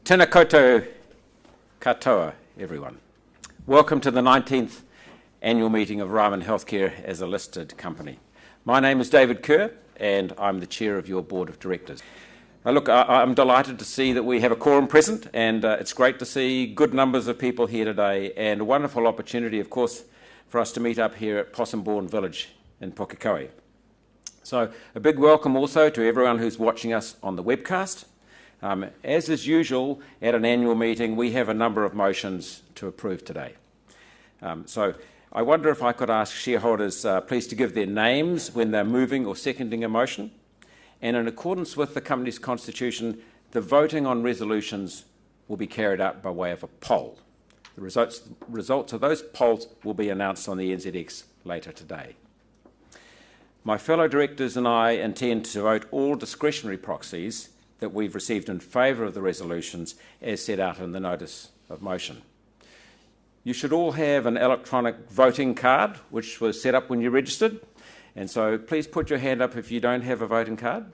Tēnā koutou katoa, everyone. Welcome to the 19th annual meeting of Ryman Healthcare as a listed company. My name is David Kerr and I'm the chair of your board of directors. Look, I'm delighted to see that we have a quorum present, and it's great to see good numbers of people here today, and a wonderful opportunity, of course, for us to meet up here at Possum Bourne Village in Pukekohe. So a big welcome also to everyone who's watching us on the webcast. As is usual at an annual meeting, we have a number of motions to approve today. So I wonder if I could ask shareholders please to give their names when they're moving or seconding a motion. And in accordance with the company's constitution, the voting on resolutions will be carried out by way of a poll. The results of those polls will be announced on the NZX later today. My fellow directors and I intend to vote all discretionary proxies that we've received in favour of the resolutions as set out in the notice of motion. You should all have an electronic voting card which was set up when you registered, and so please put your hand up if you don't have a voting card.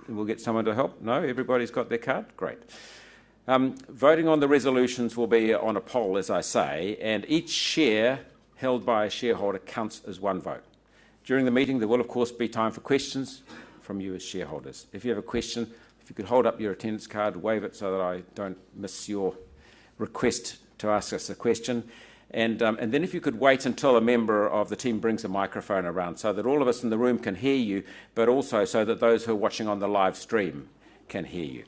We'll get someone to help. No, everybody's got their card? Great. Voting on the resolutions will be on a poll, as I say, and each share held by a shareholder counts as one vote. During the meeting there will of course be time for questions from you as shareholders. If you have a question, if you could hold up your attendance card, wave it so that I don't miss your request to ask us a question. And then if you could wait until a member of the team brings a microphone around so that all of us in the room can hear you, but also so that those who are watching on the live stream can hear you.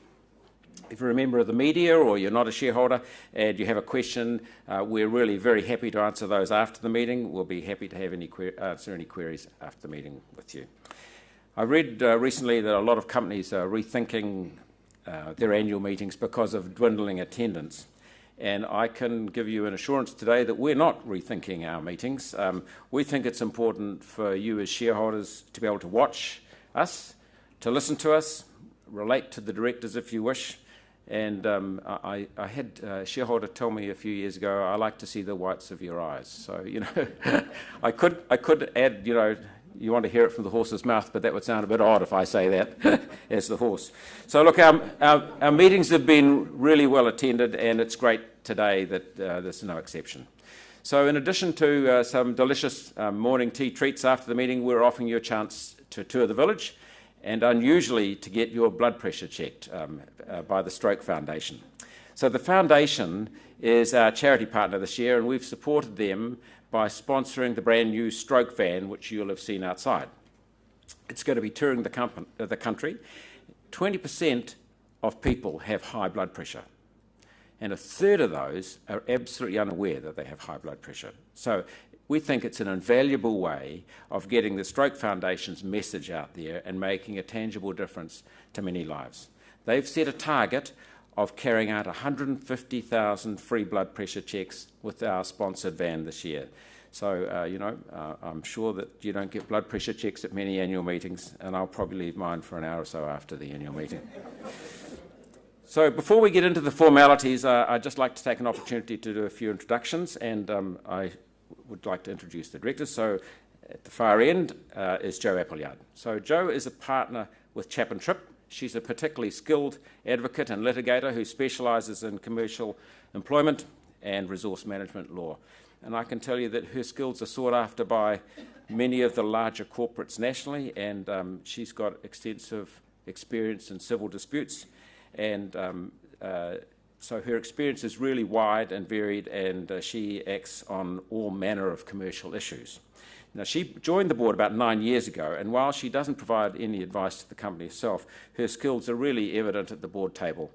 If you're a member of the media or you're not a shareholder and you have a question, we're really very happy to answer those after the meeting. We'll be happy to have answer any queries after the meeting with you. I read recently that a lot of companies are rethinking their annual meetings because of dwindling attendance. And I can give you an assurance today that we're not rethinking our meetings. We think it's important for you as shareholders to be able to watch us, to listen to us, relate to the directors if you wish. And I had a shareholder tell me a few years ago, I like to see the whites of your eyes. So, you know, I could add, you know, you want to hear it from the horse's mouth, but that would sound a bit odd if I say that as the horse. So look, our meetings have been really well attended, and it's great today that there's no exception. So in addition to some delicious morning tea treats after the meeting, we're offering you a chance to tour the village and unusually to get your blood pressure checked by the Stroke Foundation. So the Foundation is our charity partner this year, and we've supported them by sponsoring the brand new stroke van, which you'll have seen outside. It's going to be touring the country. 20% of people have high blood pressure, and a third of those are absolutely unaware that they have high blood pressure. So we think it's an invaluable way of getting the Stroke Foundation's message out there and making a tangible difference to many lives. They've set a target of carrying out 150,000 free blood pressure checks with our sponsored van this year. So, you know, I'm sure that you don't get blood pressure checks at many annual meetings, and I'll probably leave mine for an hour or so after the annual meeting. So before we get into the formalities, I'd just like to take an opportunity to do a few introductions, and I would like to introduce the directors. So at the far end is Jo Appleyard. So Jo is a partner with Chap & Tripp. She's a particularly skilled advocate and litigator who specialises in commercial employment and resource management law. And I can tell you that her skills are sought after by many of the larger corporates nationally, and she's got extensive experience in civil disputes. And so her experience is really wide and varied, and she acts on all manner of commercial issues. Now, she joined the board about 9 years ago, and while she doesn't provide any advice to the company herself, her skills are really evident at the board table.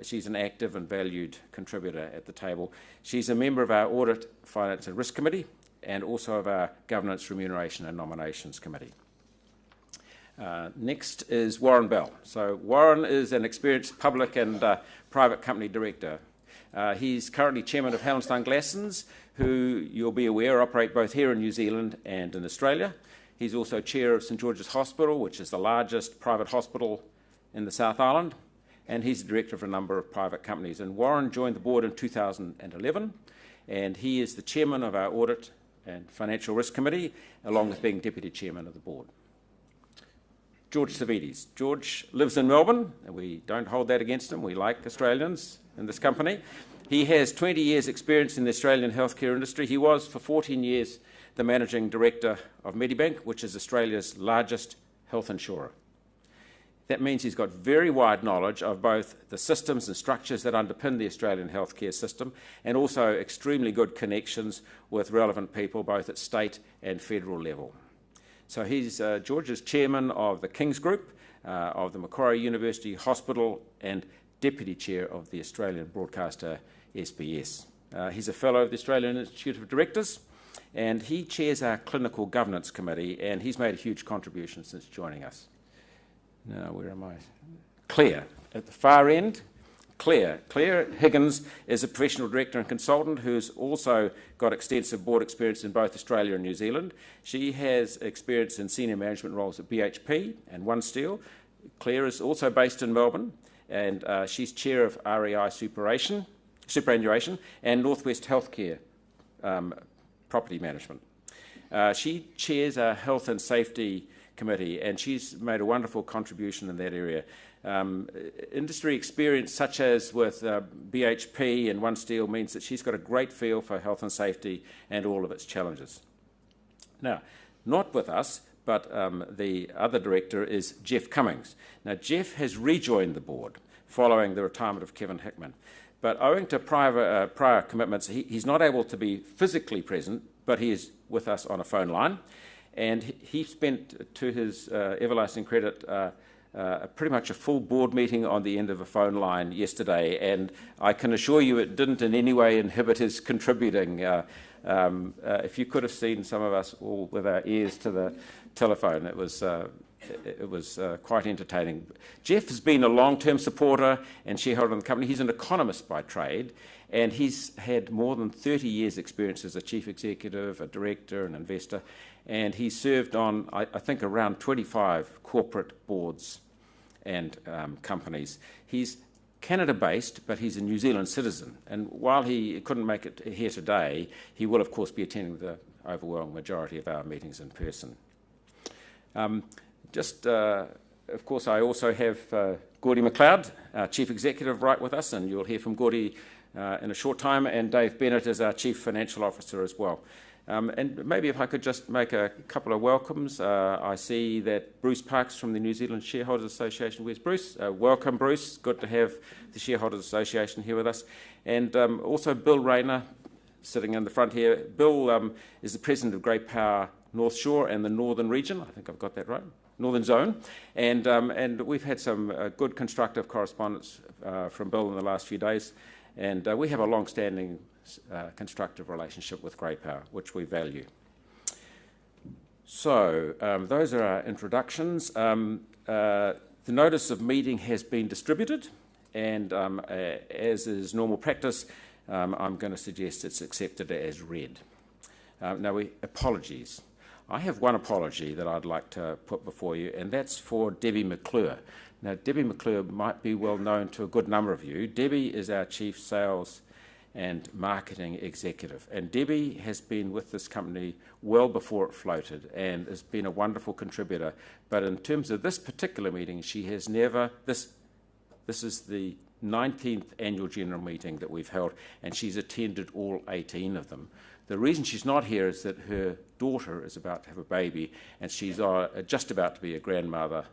She's an active and valued contributor at the table. She's a member of our Audit, Finance and Risk Committee, and also of our Governance, Remuneration and Nominations Committee. Next is Warren Bell. So Warren is an experienced public and private company director. He's currently chairman of Hallenstein Glassons, who you'll be aware operate both here in New Zealand and in Australia. He's also chair of St George's Hospital, which is the largest private hospital in the South Island, and he's the director of a number of private companies. And Warren joined the board in 2011, and he is the chairman of our Audit and Financial Risk Committee, along with being deputy chairman of the board. George Savides. George lives in Melbourne, and we don't hold that against him. We like Australians in this company. He has 20 years' experience in the Australian healthcare industry. He was, for 14 years, the Managing Director of Medibank, which is Australia's largest health insurer. That means he's got very wide knowledge of both the systems and structures that underpin the Australian healthcare system, and also extremely good connections with relevant people, both at state and federal level. So George is chairman of the King's Group, of the Macquarie University Hospital, and deputy chair of the Australian broadcaster SBS. He's a fellow of the Australian Institute of Directors, and he chairs our clinical governance committee, and he's made a huge contribution since joining us. Now, where am I? Claire, at the far end. Claire Higgins is a professional director and consultant who's also got extensive board experience in both Australia and New Zealand. She has experience in senior management roles at BHP and One Steel. Claire is also based in Melbourne, and she's chair of REI Superannuation and Northwest Healthcare Property Management. She chairs our Health and Safety Committee, and she's made a wonderful contribution in that area. Industry experience such as with BHP and One Steel means that she's got a great feel for health and safety and all of its challenges. Now, not with us, but the other director is Jeff Cummings. Now, Jeff has rejoined the board following the retirement of Kevin Hickman, but owing to prior commitments, he's not able to be physically present, but he is with us on a phone line. And he spent, to his everlasting credit, pretty much a full board meeting on the end of a phone line yesterday, and I can assure you it didn't in any way inhibit his contributing. If you could have seen some of us all with our ears to the telephone, it was quite entertaining. Jeff has been a long-term supporter and shareholder in the company. He's an economist by trade, and he's had more than 30 years' experience as a chief executive, a director, an investor, and he served on, I think, around 25 corporate boards and companies. He's Canada-based, but he's a New Zealand citizen, and while he couldn't make it here today, he will, of course, be attending the overwhelming majority of our meetings in person. Of course, I also have Gordy McLeod, our Chief Executive, right with us, and you'll hear from Gordy in a short time, and Dave Bennett is our Chief Financial Officer as well. And maybe if I could just make a couple of welcomes. I see that Bruce Parks from the New Zealand Shareholders Association. Where's Bruce? Welcome, Bruce. Good to have the Shareholders Association here with us. And also Bill Rayner, sitting in the front here. Bill is the president of Great Power North Shore and the Northern Region. I think I've got that right. Northern Zone. And we've had some good constructive correspondence from Bill in the last few days. And we have a long-standing constructive relationship with Great Power, which we value. So those are our introductions. The notice of meeting has been distributed, and as is normal practice, I'm going to suggest it's accepted as read. Now, apologies. I have one apology that I'd like to put before you, and that's for Debbie McClure. Now, Debbie McClure might be well known to a good number of you. Debbie is our Chief Sales and Marketing Executive, and Debbie has been with this company well before it floated and has been a wonderful contributor. But in terms of this particular meeting, she has never... This is the 19th annual general meeting that we've held, and she's attended all 18 of them. The reason she's not here is that her daughter is about to have a baby, and she's just about to be a grandmother,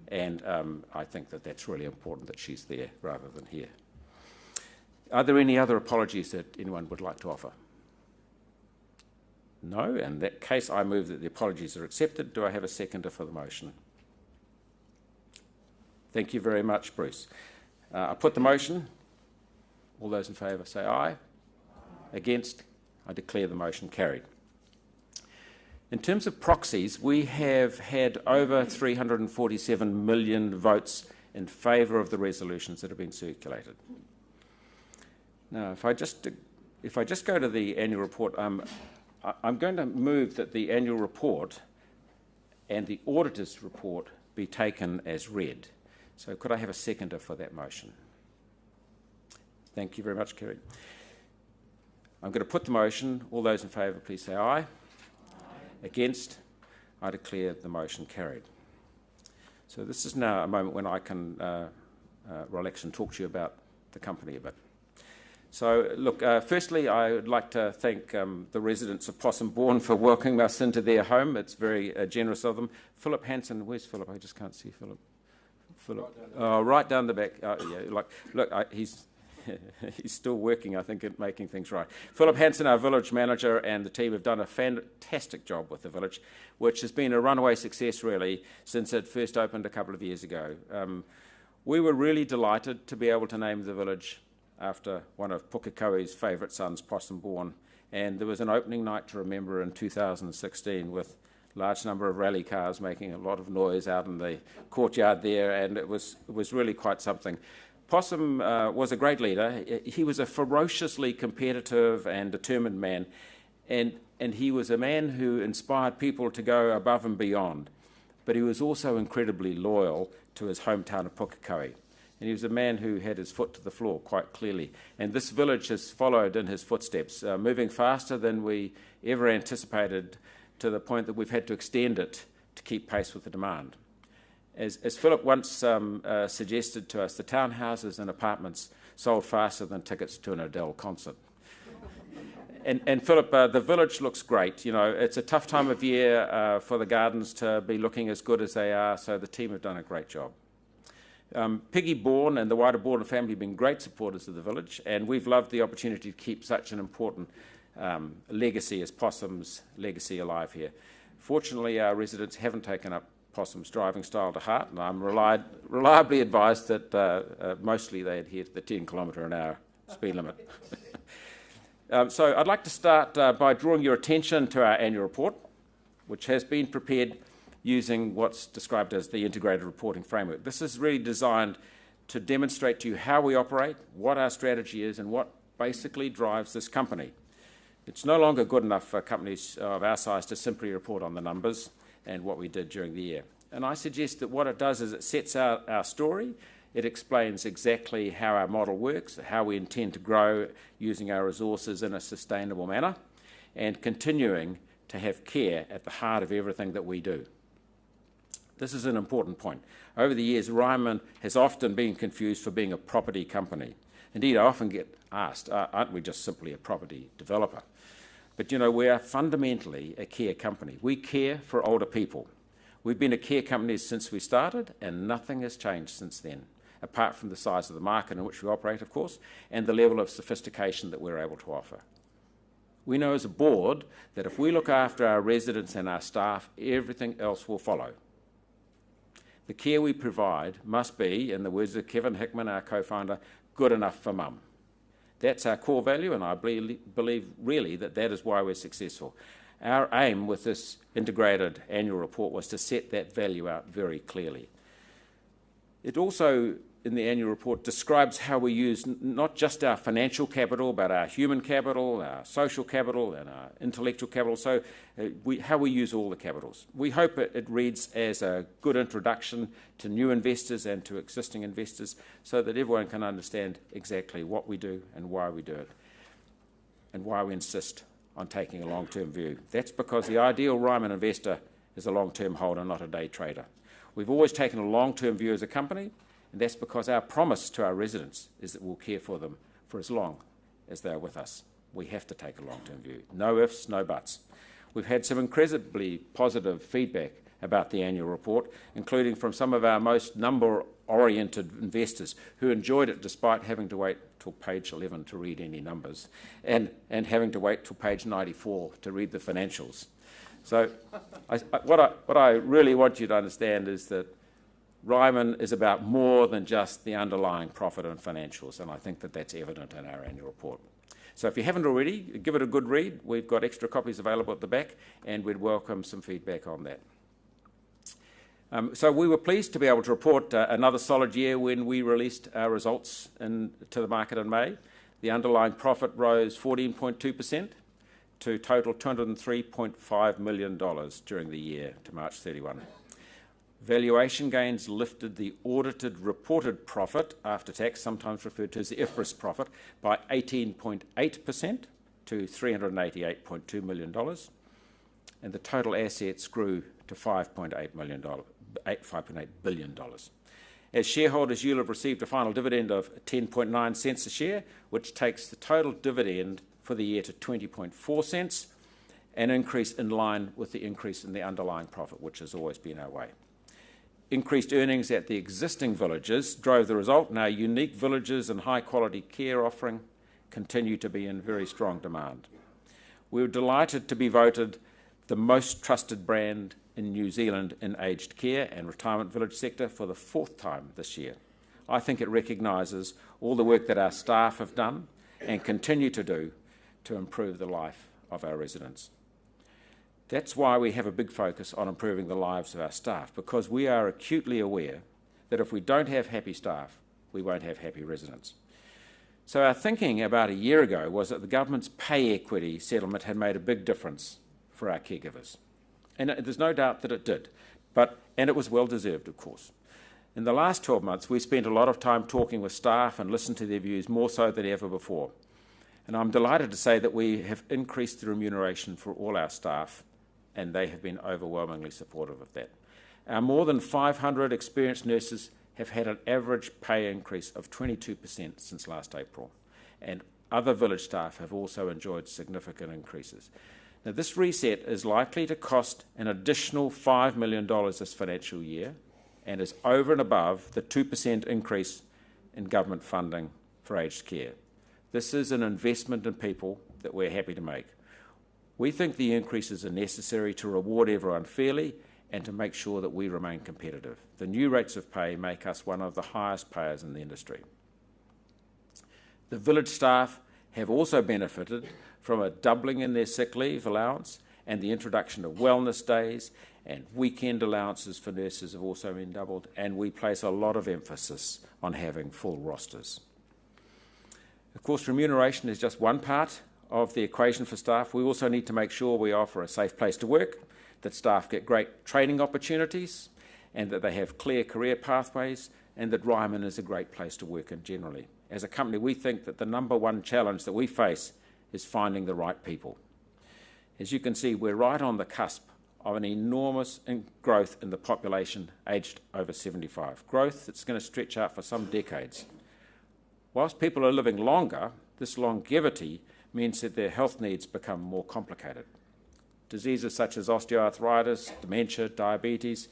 and I think that that's really important that she's there rather than here. Are there any other apologies that anyone would like to offer? No? In that case, I move that the apologies are accepted. Do I have a seconder for the motion? Thank you very much, Bruce. I put the motion. All those in favour say aye. Aye. Against? I declare the motion carried. In terms of proxies, we have had over 347 million votes in favour of the resolutions that have been circulated. Now, if I just go to the annual report, I'm going to move that the annual report and the auditor's report be taken as read. So could I have a seconder for that motion? Thank you very much, Kerry. I'm going to put the motion. All those in favour, please say aye. Aye. Against? I declare the motion carried. So this is now a moment when I can relax and talk to you about the company a bit. So look, firstly I would like to thank the residents of Possum Bourne for welcoming us into their home. It's very generous of them. Philip Hanson, where's Philip? I just can't see Philip. Right down the back. Look, he's he's still working, I think, at making things right. Philip Hanson, our village manager, and the team have done a fantastic job with the village, which has been a runaway success, really, since it first opened a couple of years ago. We were really delighted to be able to name the village after one of Pukekohe's favourite sons, Possum Bourne, and there was an opening night to remember in 2016 with a large number of rally cars making a lot of noise out in the courtyard there, and it was really quite something. Possum was a great leader. He was a ferociously competitive and determined man, and he was a man who inspired people to go above and beyond. But he was also incredibly loyal to his hometown of Pukekohe. And he was a man who had his foot to the floor quite clearly. And this village has followed in his footsteps, moving faster than we ever anticipated, to the point that we've had to extend it to keep pace with the demand. As Philip once suggested to us, the townhouses and apartments sold faster than tickets to an Adele concert. And Philip, the village looks great. You know, it's a tough time of year for the gardens to be looking as good as they are, so the team have done a great job. Piggy Bourne and the wider Bourne family have been great supporters of the village, and we've loved the opportunity to keep such an important legacy as Possum's legacy alive here. Fortunately, our residents haven't taken up Possum's driving style to heart, and I'm reliably advised that mostly they adhere to the 10-kilometre-an-hour speed limit. So I'd like to start by drawing your attention to our annual report, which has been prepared using what's described as the integrated reporting framework. This is really designed to demonstrate to you how we operate, what our strategy is, and what basically drives this company. It's no longer good enough for companies of our size to simply report on the numbers and what we did during the year. And I suggest that what it does is it sets out our story. It explains exactly how our model works, how we intend to grow using our resources in a sustainable manner, and continuing to have care at the heart of everything that we do. This is an important point. Over the years, Ryman has often been confused for being a property company. Indeed, I often get asked, aren't we just simply a property developer? But you know, we are fundamentally a care company. We care for older people. We've been a care company since we started, and nothing has changed since then, apart from the size of the market in which we operate, of course, and the level of sophistication that we're able to offer. We know as a board that if we look after our residents and our staff, everything else will follow. The care we provide must be, in the words of Kevin Hickman, our co-founder, good enough for mum. That's our core value, and I believe really that is why we're successful. Our aim with this integrated annual report was to set that value out very clearly. It also, in the annual report, describes how we use not just our financial capital, but our human capital, our social capital, and our intellectual capital, so how we use all the capitals. We hope it reads as a good introduction to new investors and to existing investors so that everyone can understand exactly what we do and why we do it, and why we insist on taking a long-term view. That's because the ideal Ryman investor is a long-term holder, not a day trader. We've always taken a long-term view as a company, and that's because our promise to our residents is that we'll care for them for as long as they're with us. We have to take a long-term view. No ifs, no buts. We've had some incredibly positive feedback about the annual report, including from some of our most number-oriented investors who enjoyed it despite having to wait till page 11 to read any numbers and having to wait till page 94 to read the financials. So what I really want you to understand is that Ryman is about more than just the underlying profit and financials, and I think that that's evident in our annual report. So if you haven't already, give it a good read. We've got extra copies available at the back, and we'd welcome some feedback on that. So we were pleased to be able to report another solid year when we released our results to the market in May. The underlying profit rose 14.2% to total $203.5 million during the year to March 31. Valuation gains lifted the audited reported profit after tax, sometimes referred to as the IFRS profit, by 18.8% to $388.2 million, and the total assets grew to $5.8 $5.8 billion. As shareholders, you'll have received a final dividend of 10.9 cents a share, which takes the total dividend for the year to 20.4 cents, an increase in line with the increase in the underlying profit, which has always been our way. Increased earnings at the existing villages drove the result, and our unique villages and high-quality care offering continue to be in very strong demand. We were delighted to be voted the most trusted brand in New Zealand in aged care and retirement village sector for the 4th time this year. I think it recognises all the work that our staff have done and continue to do to improve the life of our residents. That's why we have a big focus on improving the lives of our staff, because we are acutely aware that if we don't have happy staff, we won't have happy residents. So our thinking about a year ago was that the government's pay equity settlement had made a big difference for our caregivers. And there's no doubt that it did, and it was well deserved, of course. In the last 12 months, we spent a lot of time talking with staff and listened to their views more so than ever before. And I'm delighted to say that we have increased the remuneration for all our staff, and they have been overwhelmingly supportive of that. Our more than 500 experienced nurses have had an average pay increase of 22% since last April, and other village staff have also enjoyed significant increases. Now, this reset is likely to cost an additional $5 million this financial year and is over and above the 2% increase in government funding for aged care. This is an investment in people that we're happy to make. We think the increases are necessary to reward everyone fairly and to make sure that we remain competitive. The new rates of pay make us one of the highest payers in the industry. The village staff have also benefited from a doubling in their sick leave allowance, and the introduction of wellness days and weekend allowances for nurses have also been doubled, and we place a lot of emphasis on having full rosters. Of course, remuneration is just one part of the equation for staff. We also need to make sure we offer a safe place to work, that staff get great training opportunities, and that they have clear career pathways, and that Ryman is a great place to work in generally. As a company, we think that the number one challenge that we face is finding the right people. As you can see, we're right on the cusp of an enormous growth in the population aged over 75, growth that's going to stretch out for some decades. Whilst people are living longer, this longevity means that their health needs become more complicated. Diseases such as osteoarthritis, dementia, diabetes,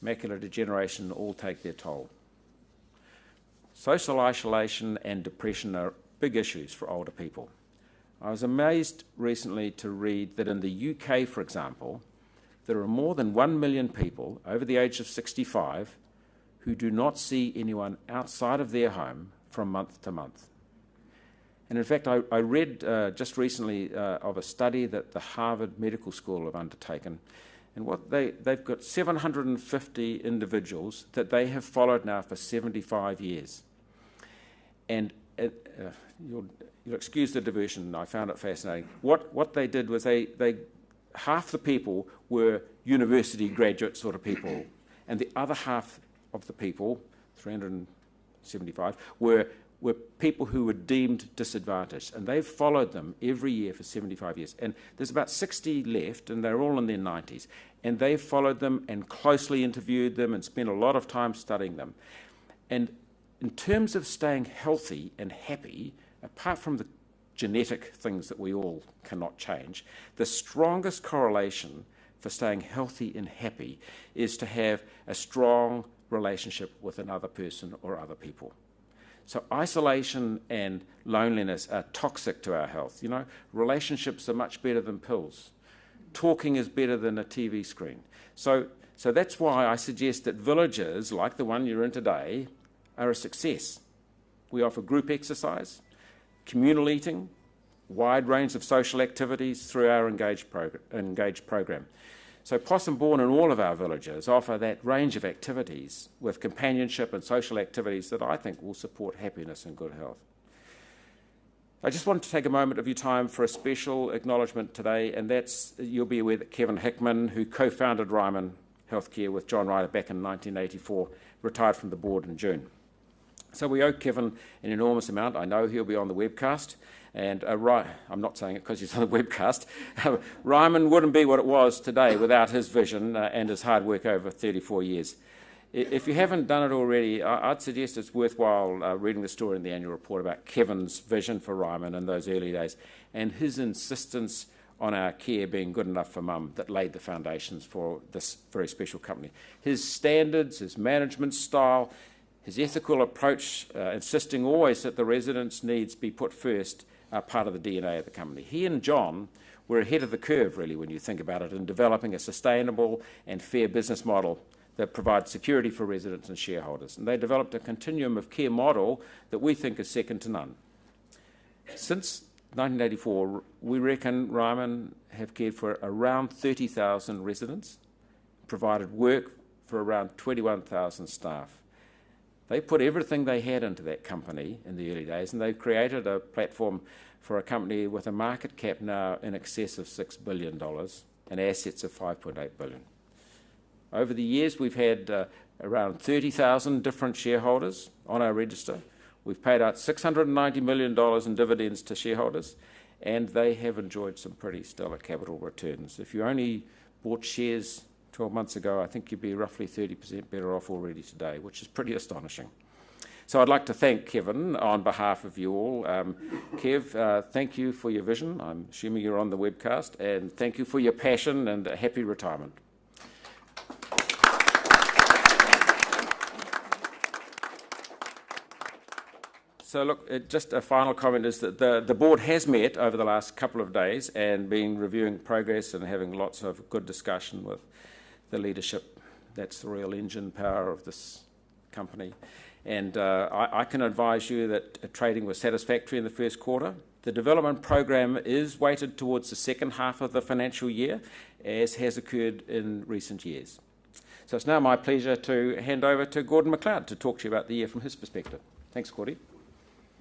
macular degeneration all take their toll. Social isolation and depression are big issues for older people. I was amazed recently to read that in the UK, for example, there are more than 1 million people over the age of 65 who do not see anyone outside of their home from month to month. And in fact, I read just recently of a study that the Harvard Medical School have undertaken, and they've got 750 individuals that they have followed now for 75 years. And you'll excuse the diversion, I found it fascinating. What they did was they half the people were university graduate sort of people, and the other half of the people, 375, were people who were deemed disadvantaged, and they've followed them every year for 75 years. And there's about 60 left, and they're all in their 90s, and they've followed them and closely interviewed them and spent a lot of time studying them. And in terms of staying healthy and happy, apart from the genetic things that we all cannot change, the strongest correlation for staying healthy and happy is to have a strong relationship with another person or other people. So isolation and loneliness are toxic to our health. You know, relationships are much better than pills. Talking is better than a TV screen. So that's why I suggest that villages like the one you're in today are a success. We offer group exercise, communal eating, wide range of social activities through our Engage program. So Possum Bourne and all of our villages offer that range of activities with companionship and social activities that I think will support happiness and good health. I just want to take a moment of your time for a special acknowledgement today, and that's, you'll be aware that Kevin Hickman, who co-founded Ryman Healthcare with John Ryder back in 1984, retired from the board in June. So we owe Kevin an enormous amount. I know he'll be on the webcast, and I'm not saying it because he's on the webcast. Ryman wouldn't be what it was today without his vision and his hard work over 34 years. If you haven't done it already, I'd suggest it's worthwhile reading the story in the annual report about Kevin's vision for Ryman in those early days and his insistence on our care being good enough for Mum that laid the foundations for this very special company. His standards, his management style, his ethical approach, insisting always that the residents' needs be put first, are part of the DNA of the company. He and John were ahead of the curve, really, when you think about it, in developing a sustainable and fair business model that provides security for residents and shareholders. And they developed a continuum of care model that we think is second to none. Since 1984, we reckon Ryman have cared for around 30,000 residents, provided work for around 21,000 staff. They put everything they had into that company in the early days, and they've created a platform for a company with a market cap now in excess of $6 billion and assets of $5.8 billion. Over the years, we've had around 30,000 different shareholders on our register. We've paid out $690 million in dividends to shareholders, and they have enjoyed some pretty stellar capital returns. If you only bought shares 12 months ago, I think you'd be roughly 30% better off already today, which is pretty astonishing. So I'd like to thank Kevin on behalf of you all. Kev, thank you for your vision. I'm assuming you're on the webcast, and thank you for your passion and a happy retirement. So look, just a final comment is that the board has met over the last couple of days and been reviewing progress and having lots of good discussion with the leadership. That's the real engine power of this company. And I can advise you that trading was satisfactory in the first quarter. The development program is weighted towards the second half of the financial year, as has occurred in recent years. So it's now my pleasure to hand over to Gordon McLeod to talk to you about the year from his perspective. Thanks, Gordy.